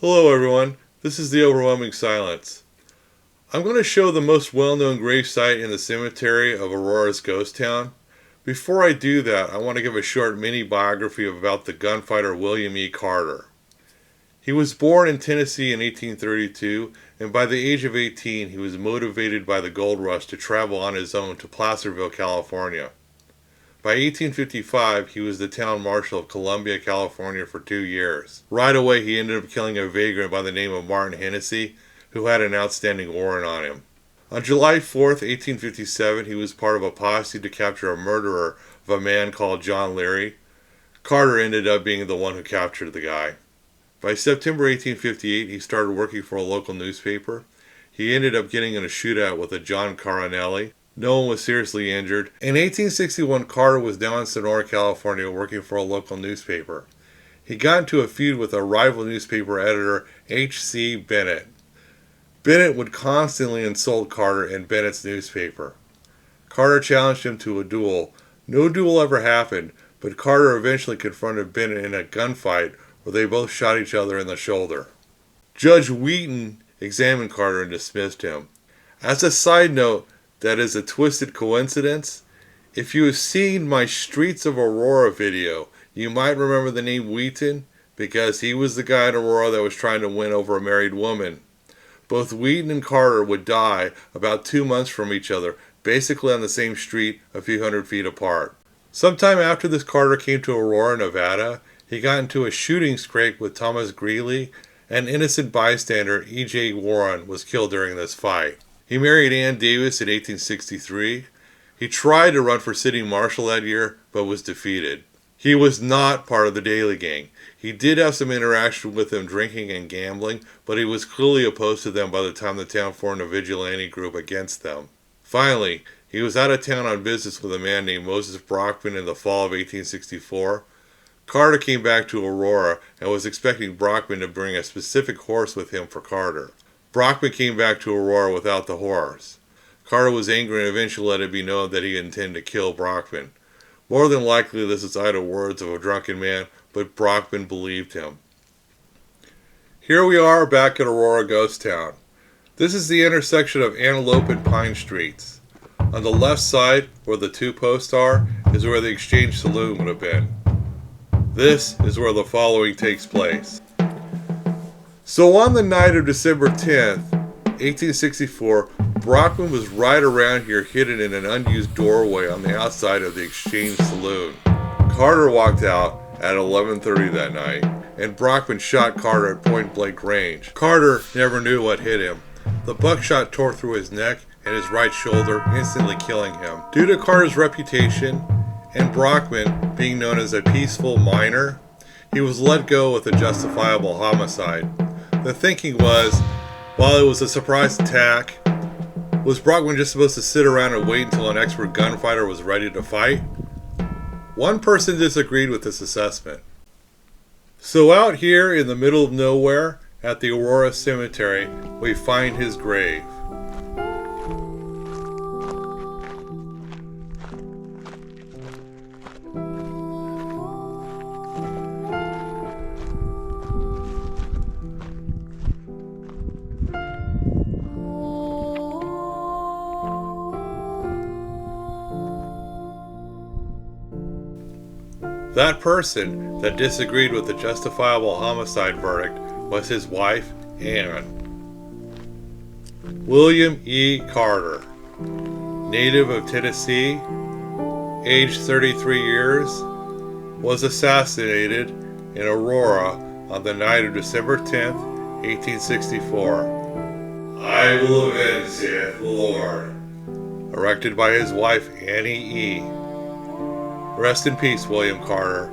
Hello everyone, this is The Overwhelming Silence. I'm going to show the most well-known grave site in the cemetery of Aurora's ghost town. Before I do that, I want to give a short mini biography about the gunfighter William E. Carter. He was born in Tennessee in 1832, and by the age of 18 he was motivated by the gold rush to travel on his own to Placerville, California. By 1855, he was the town marshal of Columbia, California for 2 years. Right away, he ended up killing a vagrant by the name of Martin Hennessy, who had an outstanding warrant on him. On July 4th, 1857, he was part of a posse to capture a murderer of a man called John Leary. Carter ended up being the one who captured the guy. By September 1858, he started working for a local newspaper. He ended up getting in a shootout with a John Caronelli. No one was seriously injured. In 1861, Carter was down in Sonora, California, working for a local newspaper. He got into a feud with a rival newspaper editor, H.C. Bennett. Bennett would constantly insult Carter in Bennett's newspaper. Carter challenged him to a duel. No duel ever happened, but Carter eventually confronted Bennett in a gunfight where they both shot each other in the shoulder. Judge Wheaton examined Carter and dismissed him. As a side note, that is a twisted coincidence. If you have seen my Streets of Aurora video, you might remember the name Wheaton because he was the guy in Aurora that was trying to win over a married woman. Both Wheaton and Carter would die about 2 months from each other, basically on the same street a few hundred feet apart. Sometime after this, Carter came to Aurora, Nevada. He got into a shooting scrape with Thomas Greeley. An innocent bystander, E.J. Warren, was killed during this fight. He married Ann Davis in 1863. He tried to run for city marshal that year, but was defeated. He was not part of the Daly Gang. He did have some interaction with them drinking and gambling, but he was clearly opposed to them by the time the town formed a vigilante group against them. Finally, he was out of town on business with a man named Moses Brockman in the fall of 1864. Carter came back to Aurora and was expecting Brockman to bring a specific horse with him for Carter. Brockman came back to Aurora without the horse. Carter was angry and eventually let it be known that he intended to kill Brockman. More than likely this is idle words of a drunken man, but Brockman believed him. Here we are back at Aurora Ghost Town. This is the intersection of Antelope and Pine Streets. On the left side, where the two posts are, is where the Exchange Saloon would have been. This is where the following takes place. So on the night of December 10th, 1864, Brockman was right around here hidden in an unused doorway on the outside of the Exchange Saloon. Carter walked out at 11:30 that night, and Brockman shot Carter at point-blank range. Carter never knew what hit him. The buckshot tore through his neck and his right shoulder, instantly killing him. Due to Carter's reputation and Brockman being known as a peaceful miner, he was let go with a justifiable homicide. The thinking was, while it was a surprise attack, was Brockman just supposed to sit around and wait until an expert gunfighter was ready to fight? One person disagreed with this assessment. So out here in the middle of nowhere, at the Aurora Cemetery, we find his grave. That person that disagreed with the justifiable homicide verdict was his wife, Ann. William E. Carter, native of Tennessee, aged 33 years, was assassinated in Aurora on the night of December 10th, 1864. I will avenge, saith the Lord. Erected by his wife, Annie E. Rest in peace, William Carter.